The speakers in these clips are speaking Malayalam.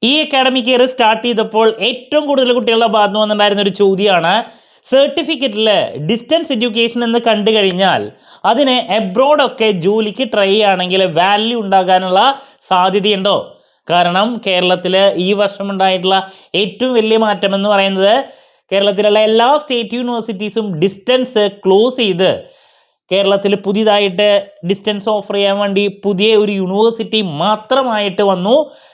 ഈ അക്കാഡമിക് ഇയർ സ്റ്റാർട്ട് ചെയ്തപ്പോൾ ഏറ്റവും കൂടുതൽ കുട്ടികളുടെ ഭാഗത്ത് നിന്ന് വന്നിട്ടുണ്ടായിരുന്ന ഒരു ചോദ്യമാണ്, സർട്ടിഫിക്കറ്റിൽ ഡിസ്റ്റൻസ് എഡ്യൂക്കേഷൻ എന്ന് കണ്ടു കഴിഞ്ഞാൽ അതിനെ എബ്രോഡൊക്കെ ജോലിക്ക് ട്രൈ ചെയ്യുകയാണെങ്കിൽ വാല്യൂ ഉണ്ടാകാനുള്ള സാധ്യതയുണ്ടോ? കാരണം കേരളത്തിൽ ഈ വർഷം ഉണ്ടായിട്ടുള്ള ഏറ്റവും വലിയ മാറ്റം എന്ന് പറയുന്നത് കേരളത്തിലുള്ള എല്ലാ സ്റ്റേറ്റ് യൂണിവേഴ്സിറ്റീസും ഡിസ്റ്റൻസ് ക്ലോസ് ചെയ്ത് കേരളത്തിൽ പുതിയതായിട്ട് ഡിസ്റ്റൻസ് ഓഫർ ചെയ്യാൻ വേണ്ടി പുതിയ ഒരു യൂണിവേഴ്സിറ്റി മാത്രമായിട്ട് വന്നു,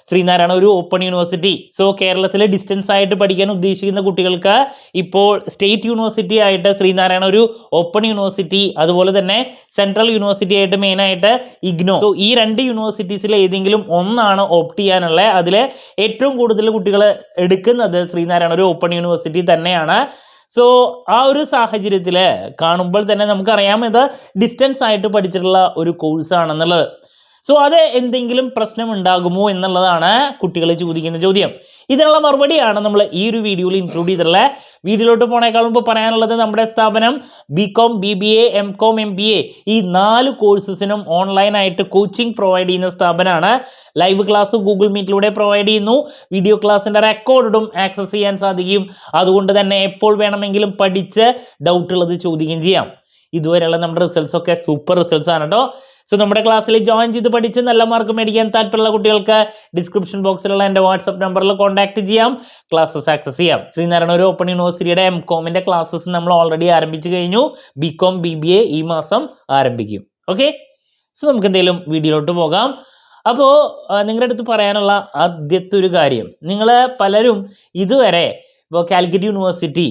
ശ്രീനാരായണ ഒരു ഓപ്പൺ യൂണിവേഴ്സിറ്റി. സോ കേരളത്തിൽ ഡിസ്റ്റൻസ് ആയിട്ട് പഠിക്കാൻ ഉദ്ദേശിക്കുന്ന കുട്ടികൾക്ക് ഇപ്പോൾ സ്റ്റേറ്റ് യൂണിവേഴ്സിറ്റി ആയിട്ട് ശ്രീനാരായണ ഒരു ഓപ്പൺ യൂണിവേഴ്സിറ്റി, അതുപോലെ തന്നെ സെൻട്രൽ യൂണിവേഴ്സിറ്റി ആയിട്ട് മെയിനായിട്ട് ഇഗ്നോ. സോ ഈ രണ്ട് യൂണിവേഴ്സിറ്റീസിൽ ഏതെങ്കിലും ഒന്നാണ് ഓപ്റ്റ് ചെയ്യാനുള്ളത്. അതിൽ ഏറ്റവും കൂടുതൽ കുട്ടികൾ എടുക്കുന്നത് ശ്രീനാരായണ ഒരു ഓപ്പൺ യൂണിവേഴ്സിറ്റി തന്നെയാണ്. സോ ആ ഒരു സാഹചര്യത്തിൽ കാണുമ്പോൾ തന്നെ നമുക്കറിയാം ഇത് ഡിസ്റ്റൻസ് ആയിട്ട് പഠിച്ചിട്ടുള്ള ഒരു കോഴ്സാണെന്നുള്ളത്. സോ അത് എന്തെങ്കിലും പ്രശ്നം ഉണ്ടാകുമോ എന്നുള്ളതാണ് കുട്ടികൾ ചോദിക്കുന്ന ചോദ്യം. ഇതിനുള്ള മറുപടിയാണ് നമ്മൾ ഈ ഒരു വീഡിയോയിൽ ഇൻക്ലൂഡ് ചെയ്തിട്ടുള്ളത്. വീഡിയോയിലോട്ട് പോണേക്കാൾ മുമ്പ് പറയാനുള്ളത്, നമ്മുടെ സ്ഥാപനം BCom, BBA, MCom, MBA ഈ 4 കോഴ്സസിനും ഓൺലൈനായിട്ട് കോച്ചിങ് പ്രൊവൈഡ് ചെയ്യുന്ന സ്ഥാപനമാണ്. ലൈവ് ക്ലാസ് ഗൂഗിൾ മീറ്റിലൂടെ പ്രൊവൈഡ് ചെയ്യുന്നു. വീഡിയോ ക്ലാസ്സിൻ്റെ റെക്കോർഡും ആക്സസ് ചെയ്യാൻ സാധിക്കും. അതുകൊണ്ട് തന്നെ എപ്പോൾ വേണമെങ്കിലും പഠിച്ച് ഡൗട്ടുള്ളത് ചോദിക്കുകയും ചെയ്യാം. ഇതുവരെയുള്ള നമ്മുടെ റിസൾട്ട്സ് ഒക്കെ സൂപ്പർ റിസൾട്ട്സ് ആണ് കേട്ടോ. സോ നമ്മുടെ ക്ലാസ്സിൽ ജോയിൻ ചെയ്ത് പഠിച്ച് നല്ല മാർക്ക് മേടിക്കാൻ താല്പര്യമുള്ള കുട്ടികൾക്ക് ഡിസ്ക്രിപ്ഷൻ ബോക്സിലുള്ള എൻ്റെ വാട്സപ്പ് നമ്പറിൽ കോൺടാക്ട് ചെയ്യാം, ക്ലാസ്സസ് ആക്സസ് ചെയ്യാം. ശ്രീനാരായണ ഒരു ഓപ്പൺ യൂണിവേഴ്സിറ്റിയുടെ MComൻ്റെ ക്ലാസ്സസ് നമ്മൾ ഓൾറെഡി ആരംഭിച്ചു കഴിഞ്ഞു. BCom, BBA ഈ മാസം ആരംഭിക്കും. ഓക്കെ, സോ നമുക്ക് എന്തെങ്കിലും വീഡിയോയിലോട്ട് പോകാം. അപ്പോൾ നിങ്ങളുടെ അടുത്ത് പറയാനുള്ള ആദ്യത്തെ ഒരു കാര്യം, നിങ്ങൾ പലരും ഇതുവരെ ഇപ്പോൾ കാലിക്കറ്റ് യൂണിവേഴ്സിറ്റി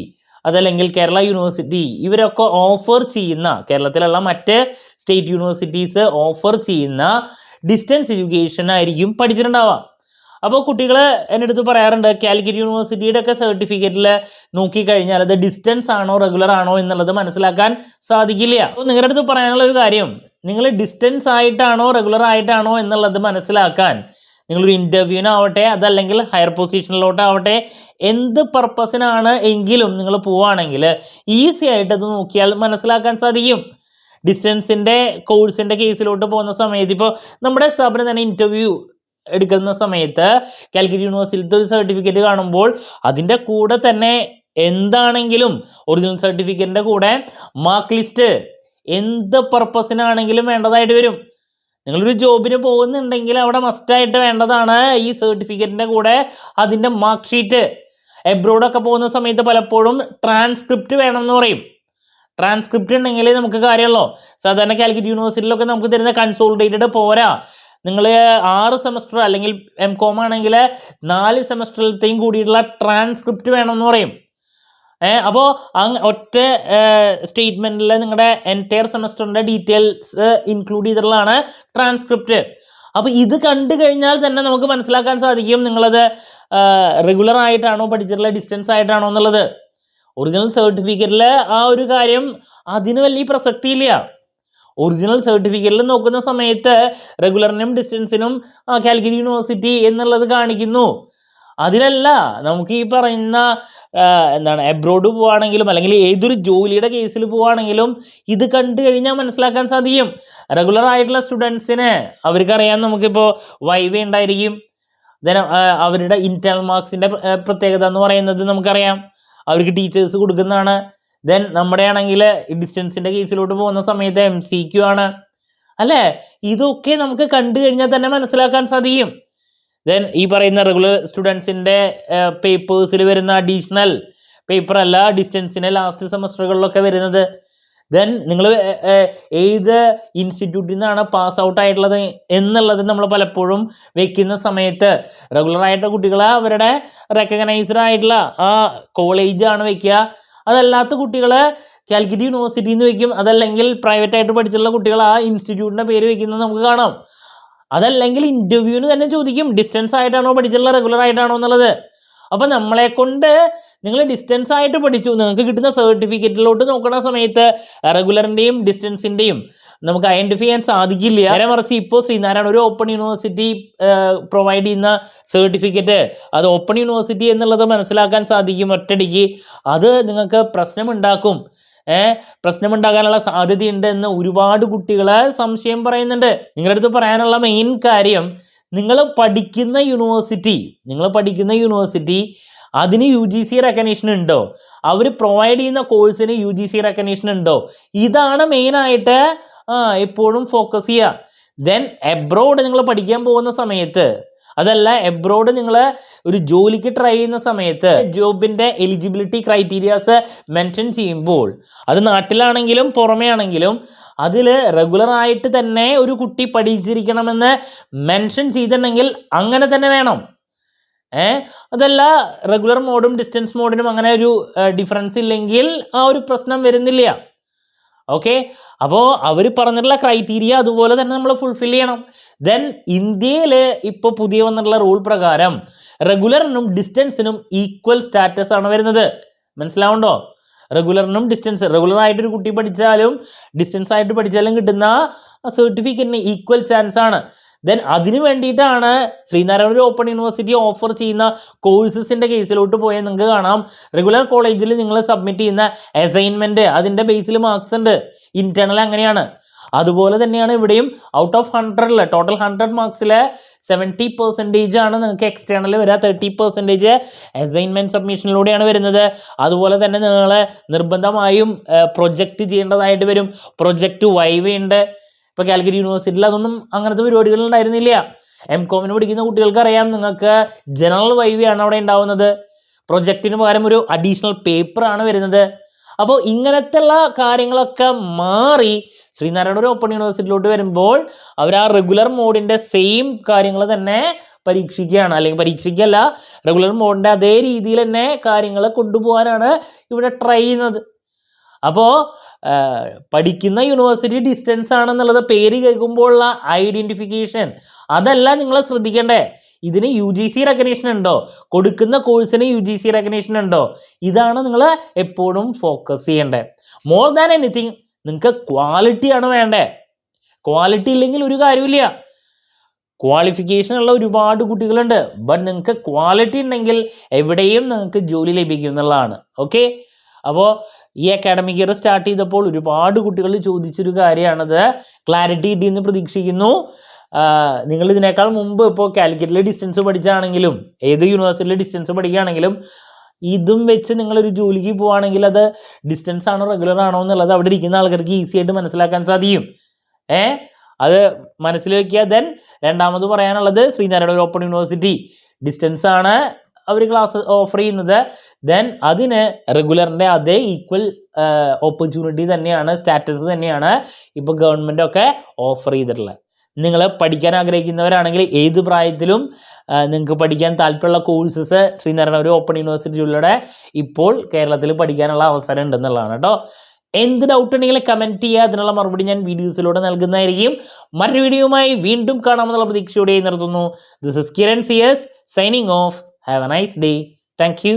അതല്ലെങ്കിൽ കേരള യൂണിവേഴ്സിറ്റി ഇവരൊക്കെ ഓഫർ ചെയ്യുന്ന, കേരളത്തിലുള്ള മറ്റ് സ്റ്റേറ്റ് യൂണിവേഴ്സിറ്റീസ് ഓഫർ ചെയ്യുന്ന ഡിസ്റ്റൻസ് എഡ്യൂക്കേഷൻ ആയിരിക്കും പഠിച്ചിട്ടുണ്ടാവുക. അപ്പോൾ കുട്ടികൾ എൻ്റെ അടുത്ത് പറയാറുണ്ട്, കാലിക്കറ്റ് യൂണിവേഴ്സിറ്റിയുടെ ഒക്കെ സർട്ടിഫിക്കറ്റിൽ നോക്കിക്കഴിഞ്ഞാൽ അത് ഡിസ്റ്റൻസ് ആണോ റെഗുലർ ആണോ എന്നുള്ളത് മനസ്സിലാക്കാൻ സാധിക്കില്ല. അപ്പോൾ നിങ്ങളുടെ അടുത്ത് പറയാനുള്ള ഒരു കാര്യം, നിങ്ങൾ ഡിസ്റ്റൻസ് ആയിട്ടാണോ റെഗുലർ ആയിട്ടാണോ എന്നുള്ളത് മനസ്സിലാക്കാൻ നിങ്ങളൊരു ഇൻ്റർവ്യൂവിനാവട്ടെ അതല്ലെങ്കിൽ ഹയർ പൊസിഷനിലോട്ടാവട്ടെ എന്ത് പർപ്പസിനാണ് എങ്കിലും നിങ്ങൾ പോവുകയാണെങ്കിൽ ഈസി ആയിട്ട് അത് നോക്കിയാൽ മനസ്സിലാക്കാൻ സാധിക്കും. ഡിസ്റ്റൻസിൻ്റെ കോഴ്സിൻ്റെ കേസിലോട്ട് പോകുന്ന സമയത്ത് ഇപ്പോൾ നമ്മുടെ സ്ഥാപനം തന്നെ ഇൻ്റർവ്യൂ എടുക്കുന്ന സമയത്ത് കാലിക്കറ്റ് യൂണിവേഴ്സിറ്റിയിലത്തെ ഒരു സർട്ടിഫിക്കറ്റ് കാണുമ്പോൾ അതിൻ്റെ കൂടെ തന്നെ എന്താണെങ്കിലും ഒറിജിനൽ സർട്ടിഫിക്കറ്റിൻ്റെ കൂടെ മാർക്ക് ലിസ്റ്റ് എന്ത് പർപ്പസിനാണെങ്കിലും വേണ്ടതായിട്ട് വരും. നിങ്ങളൊരു ജോബിന് പോകുന്നുണ്ടെങ്കിൽ അവിടെ മസ്റ്റായിട്ട് വേണ്ടതാണ് ഈ സർട്ടിഫിക്കറ്റിൻ്റെ കൂടെ അതിൻ്റെ മാർക്ക് ഷീറ്റ്. എബ്രോഡൊക്കെ പോകുന്ന സമയത്ത് പലപ്പോഴും ട്രാൻസ്ക്രിപ്റ്റ് വേണമെന്ന് പറയും. ട്രാൻസ്ക്രിപ്റ്റ് ഉണ്ടെങ്കിൽ നമുക്ക് കാര്യമല്ലോ. സാധാരണ കാലിക്കറ്റ് യൂണിവേഴ്സിറ്റിയിലൊക്കെ നമുക്ക് തരുന്ന കൺസോളിഡേറ്റഡ് പോരാ. നിങ്ങൾ 6 സെമസ്റ്റർ അല്ലെങ്കിൽ MCom ആണെങ്കിൽ 4 സെമസ്റ്ററിലത്തെയും കൂടിയിട്ടുള്ള ട്രാൻസ്ക്രിപ്റ്റ് വേണമെന്ന് പറയും. അപ്പോൾ ഒറ്റ സ്റ്റേറ്റ്മെൻറ്റിൽ നിങ്ങളുടെ എൻറ്റയർ സെമസ്റ്ററിൻ്റെ ഡീറ്റെയിൽസ് ഇൻക്ലൂഡ് ചെയ്തിട്ടുള്ളതാണ് ട്രാൻസ്ക്രിപ്റ്റ്. അപ്പോൾ ഇത് കണ്ടു കഴിഞ്ഞാൽ തന്നെ നമുക്ക് മനസ്സിലാക്കാൻ സാധിക്കും നിങ്ങളത് റെഗുലർ ആയിട്ടാണോ പഠിച്ചിട്ടുള്ളത് ഡിസ്റ്റൻസ് ആയിട്ടാണോ എന്നുള്ളത്. ഒറിജിനൽ സർട്ടിഫിക്കറ്റിൽ ആ ഒരു കാര്യം അതിന് വലിയ പ്രസക്തിയില്ല. ഒറിജിനൽ സർട്ടിഫിക്കറ്റിൽ നോക്കുന്ന സമയത്ത് റെഗുലറിനും ഡിസ്റ്റൻസിനും കാലിക്കറ്റ് യൂണിവേഴ്സിറ്റി എന്നുള്ളത് കാണിക്കുന്നു. അതിലല്ല നമുക്ക് ഈ പറയുന്ന എബ്രോഡ് പോവുകയാണെങ്കിലും അല്ലെങ്കിൽ ഏതൊരു ജോലിയുടെ കേസിൽ പോവുകയാണെങ്കിലും ഇത് കണ്ടു കഴിഞ്ഞാൽ മനസ്സിലാക്കാൻ സാധിക്കും. റെഗുലർ ആയിട്ടുള്ള സ്റ്റുഡൻസിന് അവർക്കറിയാം നമുക്കിപ്പോൾ വൈവ ഉണ്ടായിരിക്കും. ദെൻ അവരുടെ ഇൻറ്റേർണൽ മാർക്സിൻ്റെ പ്രത്യേകത എന്ന് പറയുന്നത് നമുക്കറിയാം, അവർക്ക് ടീച്ചേഴ്സ് കൊടുക്കുന്നതാണ്. ദെൻ നമ്മുടെ ആണെങ്കിൽ ഡിസ്റ്റൻസിൻ്റെ കേസിലോട്ട് പോകുന്ന സമയത്ത് MCQ ആണ് അല്ലേ. ഇതൊക്കെ നമുക്ക് കണ്ടു കഴിഞ്ഞാൽ തന്നെ മനസ്സിലാക്കാൻ സാധിക്കും. ദെൻ ഈ പറയുന്ന റെഗുലർ സ്റ്റുഡൻസിൻ്റെ പേപ്പേഴ്സിൽ വരുന്ന അഡീഷണൽ പേപ്പർ അല്ല ഡിസ്റ്റൻസിൻ്റെ ലാസ്റ്റ് സെമസ്റ്ററുകളിലൊക്കെ വരുന്നത്. ദെൻ നിങ്ങൾ ഏത് ഇൻസ്റ്റിറ്റ്യൂട്ടിൽ നിന്നാണ് പാസ് ഔട്ട് ആയിട്ടുള്ളത് എന്നുള്ളത് നമ്മൾ പലപ്പോഴും വെക്കുന്ന സമയത്ത് റെഗുലറായിട്ട് കുട്ടികൾ അവരുടെ റെക്കഗ്നൈസ്ഡ് ആയിട്ടുള്ള ആ കോളേജാണ് വെക്കുക. അതല്ലാത്ത കുട്ടികൾ കാലിക്കറ്റ് യൂണിവേഴ്സിറ്റിയിൽ നിന്ന് വെക്കും. അതല്ലെങ്കിൽ പ്രൈവറ്റായിട്ട് പഠിച്ചിട്ടുള്ള കുട്ടികൾ ആ ഇൻസ്റ്റിറ്റ്യൂട്ടിൻ്റെ പേര് വെക്കുന്നത് നമുക്ക് കാണാം. അതല്ലെങ്കിൽ ഇൻ്റർവ്യൂവിന് തന്നെ ചോദിക്കും ഡിസ്റ്റൻസ് ആയിട്ടാണോ പഠിച്ചിട്ടുള്ളത് റെഗുലർ ആയിട്ടാണോ എന്നുള്ളത്. അപ്പോൾ നമ്മളെ കൊണ്ട് നിങ്ങൾ ഡിസ്റ്റൻസ് ആയിട്ട് പഠിച്ചു, നിങ്ങൾക്ക് കിട്ടുന്ന സർട്ടിഫിക്കറ്റിലോട്ട് നോക്കുന്ന സമയത്ത് റെഗുലറിൻ്റെയും ഡിസ്റ്റൻസിൻ്റെയും നമുക്ക് ഐഡൻറ്റിഫൈ ചെയ്യാൻ സാധിക്കില്ല. നേരെ മറിച്ച് ഇപ്പോൾ ശ്രീനാരായണ ഒരു ഓപ്പൺ യൂണിവേഴ്സിറ്റി പ്രൊവൈഡ് ചെയ്യുന്ന സർട്ടിഫിക്കറ്റ് അത് ഓപ്പൺ യൂണിവേഴ്സിറ്റി എന്നുള്ളത് മനസ്സിലാക്കാൻ സാധിക്കും ഒറ്റയടിക്ക്. അത് നിങ്ങൾക്ക് പ്രശ്നമുണ്ടാക്കും. പ്രശ്നമുണ്ടാകാനുള്ള സാധ്യതയുണ്ട് എന്ന് ഒരുപാട് കുട്ടികൾ സംശയം പറയുന്നുണ്ട്. നിങ്ങളുടെ അടുത്ത് പറയാനുള്ള മെയിൻ കാര്യം, നിങ്ങൾ പഠിക്കുന്ന യൂണിവേഴ്സിറ്റി അതിന് UGC റെക്കഗ്നീഷൻ ഉണ്ടോ, അവർ പ്രൊവൈഡ് ചെയ്യുന്ന കോഴ്സിന് UGC റെക്കഗ്നീഷൻ ഉണ്ടോ, ഇതാണ് മെയിനായിട്ട് എപ്പോഴും ഫോക്കസ് ചെയ്യുക. ദെൻ എബ്രോഡ് നിങ്ങൾ പഠിക്കാൻ പോകുന്ന സമയത്ത്, അതല്ല എബ്രോഡ് നിങ്ങൾ ഒരു ജോലിക്ക് ട്രൈ ചെയ്യുന്ന സമയത്ത് ജോബിൻ്റെ എലിജിബിലിറ്റി ക്രൈറ്റീരിയാസ് മെൻഷൻ ചെയ്യുമ്പോൾ, അത് നാട്ടിലാണെങ്കിലും പുറമേ ആണെങ്കിലും അതിൽ റെഗുലറായിട്ട് തന്നെ ഒരു കുട്ടി പഠിച്ചിരിക്കണമെന്ന് മെൻഷൻ ചെയ്തിട്ടുണ്ടെങ്കിൽ അങ്ങനെ തന്നെ വേണം. അതല്ല റെഗുലർ മോഡും ഡിസ്റ്റൻസ് മോഡിനും അങ്ങനെ ഒരു ഡിഫറൻസ് ഇല്ലെങ്കിൽ ആ ഒരു പ്രശ്നം വരുന്നില്ല. ഓക്കെ, അപ്പോൾ അവർ പറഞ്ഞിട്ടുള്ള ക്രൈറ്റീരിയ അതുപോലെ തന്നെ നമ്മൾ ഫുൾഫിൽ ചെയ്യണം. ദെൻ ഇന്ത്യയിൽ ഇപ്പോൾ പുതിയ വന്നിട്ടുള്ള റൂൾ പ്രകാരം റെഗുലറിനും ഡിസ്റ്റൻസിനും ഈക്വൽ സ്റ്റാറ്റസ് ആണ് വരുന്നത്. മനസ്സിലാവുണ്ടോ? റെഗുലറിനും റെഗുലറായിട്ടൊരു കുട്ടി പഠിച്ചാലും ഡിസ്റ്റൻസ് ആയിട്ട് പഠിച്ചാലും കിട്ടുന്ന സർട്ടിഫിക്കറ്റിന് ഈക്വൽ ചാൻസ് ആണ്. ദെൻ അതിന് വേണ്ടിയിട്ടാണ് ശ്രീനാരായണ ഓപ്പൺ യൂണിവേഴ്സിറ്റി ഓഫർ ചെയ്യുന്ന കോഴ്സസിൻ്റെ കേസിലോട്ട് പോയാൽ നിങ്ങൾക്ക് കാണാം, റെഗുലർ കോളേജിൽ നിങ്ങൾ സബ്മിറ്റ് ചെയ്യുന്ന അസൈൻമെൻറ്റ് അതിൻ്റെ ബേസിൽ മാർക്സ് ഉണ്ട്. ഇൻറ്റേർണൽ അങ്ങനെയാണ്. അതുപോലെ തന്നെയാണ് ഇവിടെയും ഔട്ട് ഓഫ് 100 ടോട്ടൽ 100 മാർക്സിൽ 70% ആണ് നിങ്ങൾക്ക് എക്സ്റ്റേണൽ വരിക, 30% അസൈൻമെൻറ്റ് സബ്മിഷനിലൂടെയാണ് വരുന്നത്. അതുപോലെ തന്നെ നിങ്ങൾ നിർബന്ധമായും പ്രൊജക്റ്റ് ചെയ്യേണ്ടതായിട്ട് വരും. പ്രൊജക്റ്റ് വൈവ ഉണ്ട്. ഇപ്പോൾ കാലിക്കറ്റ് യൂണിവേഴ്സിറ്റിയിൽ അതൊന്നും അങ്ങനത്തെ പരിപാടികൾ ഉണ്ടായിരുന്നില്ല. MCOM പഠിക്കുന്ന കുട്ടികൾക്ക് അറിയാം, നിങ്ങൾക്ക് ജനറൽ വൈവയാണ് അവിടെ ഉണ്ടാവുന്നത്. പ്രൊജക്റ്റിന് പകരം ഒരു അഡീഷണൽ പേപ്പറാണ് വരുന്നത്. അപ്പോൾ ഇങ്ങനത്തെ ഉള്ള കാര്യങ്ങളൊക്കെ മാറി ശ്രീനാരായണ ഓപ്പൺ യൂണിവേഴ്സിറ്റിയിലോട്ട് വരുമ്പോൾ അവർ ആ റെഗുലർ മോഡിൻ്റെ സെയിം കാര്യങ്ങൾ തന്നെ പരീക്ഷിക്കുകയാണ്, അല്ലെങ്കിൽ പരീക്ഷിക്കല്ല, റെഗുലർ മോഡിൻ്റെ അതേ രീതിയിൽ തന്നെ കാര്യങ്ങൾ കൊണ്ടുപോകാനാണ് ഇവിടെ ട്രൈ ചെയ്യുന്നത്. അപ്പോൾ പഠിക്കുന്ന യൂണിവേഴ്സിറ്റി ഡിസ്റ്റൻസ് ആണെന്നുള്ളത് പേര് കേൾക്കുമ്പോഴുള്ള ഐഡൻറ്റിഫിക്കേഷൻ അതല്ല നിങ്ങൾ ശ്രദ്ധിക്കേണ്ടേ. ഇതിന് UGC റെക്കഗ്നീഷൻ ഉണ്ടോ, കൊടുക്കുന്ന കോഴ്സിന് UGC റെക്കഗ്നീഷൻ ഉണ്ടോ, ഇതാണ് നിങ്ങൾ എപ്പോഴും ഫോക്കസ് ചെയ്യേണ്ടത്. മോർ ദാൻ എനിത്തിങ് നിങ്ങൾക്ക് ക്വാളിറ്റിയാണ് വേണ്ടേ. ക്വാളിറ്റി ഇല്ലെങ്കിൽ ഒരു കാര്യമില്ല. ക്വാളിഫിക്കേഷൻ ഉള്ള ഒരുപാട് കുട്ടികളുണ്ട്, ബട്ട് നിങ്ങൾക്ക് ക്വാളിറ്റി ഉണ്ടെങ്കിൽ എവിടെയും നിങ്ങൾക്ക് ജോലി ലഭിക്കും എന്നുള്ളതാണ്. ഓക്കെ, അപ്പോൾ ഈ അക്കാഡമിക് ഇയർ സ്റ്റാർട്ട് ചെയ്തപ്പോൾ ഒരുപാട് കുട്ടികൾ ചോദിച്ചൊരു കാര്യമാണത്. ക്ലാരിറ്റി കിട്ടിയെന്ന് പ്രതീക്ഷിക്കുന്നു. നിങ്ങൾ ഇതിനേക്കാൾ മുമ്പ് ഇപ്പോൾ കാലിക്കറ്റിലെ ഡിസ്റ്റൻസ് പഠിച്ചാണെങ്കിലും ഏത് യൂണിവേഴ്സിറ്റിയിലെ ഡിസ്റ്റൻസ് പഠിക്കുകയാണെങ്കിലും ഇതും വെച്ച് നിങ്ങളൊരു ജോലിക്ക് പോവുകയാണെങ്കിൽ അത് ഡിസ്റ്റൻസ് ആണോ റെഗുലർ ആണോ എന്നുള്ളത് അവിടെ ഇരിക്കുന്ന ആൾക്കാർക്ക് ഈസി ആയിട്ട് മനസ്സിലാക്കാൻ സാധിക്കും. അത് മനസ്സിൽ വയ്ക്കുക. ദെൻ രണ്ടാമത് പറയാനുള്ളത്, ശ്രീനാരായണ ഓപ്പൺ യൂണിവേഴ്സിറ്റി ഡിസ്റ്റൻസ് ആണ് അവർ ക്ലാസ് ഓഫർ ചെയ്യുന്നത്. ദെൻ അതിന് റെഗുലറിൻ്റെ അതേ ഈക്വൽ ഓപ്പർച്യൂണിറ്റി തന്നെയാണ്, സ്റ്റാറ്റസ് തന്നെയാണ് ഇപ്പോൾ ഗവൺമെൻറ്റൊക്കെ ഓഫർ ചെയ്തിട്ടുള്ളത്. നിങ്ങൾ പഠിക്കാൻ ആഗ്രഹിക്കുന്നവരാണെങ്കിൽ ഏത് പ്രായത്തിലും നിങ്ങൾക്ക് പഠിക്കാൻ താല്പര്യമുള്ള കോഴ്സസ് ശ്രീനാരായണ ഓപ്പൺ യൂണിവേഴ്സിറ്റിയിലൂടെ ഇപ്പോൾ കേരളത്തിൽ പഠിക്കാനുള്ള അവസരം ഉണ്ടെന്നുള്ളതാണ് കേട്ടോ. എന്ത് ഡൗട്ട് ഉണ്ടെങ്കിൽ കമൻറ്റ് ചെയ്യുക, അതിനുള്ള മറുപടി ഞാൻ വീഡിയോസിലൂടെ നൽകുന്നതായിരിക്കും. മറ്റൊരു വീഡിയോയുമായി വീണ്ടും കാണാമെന്നുള്ള പ്രതീക്ഷയോടെ നിർത്തുന്നു. This is Kiran CS signing off. Have a nice day. Thank you.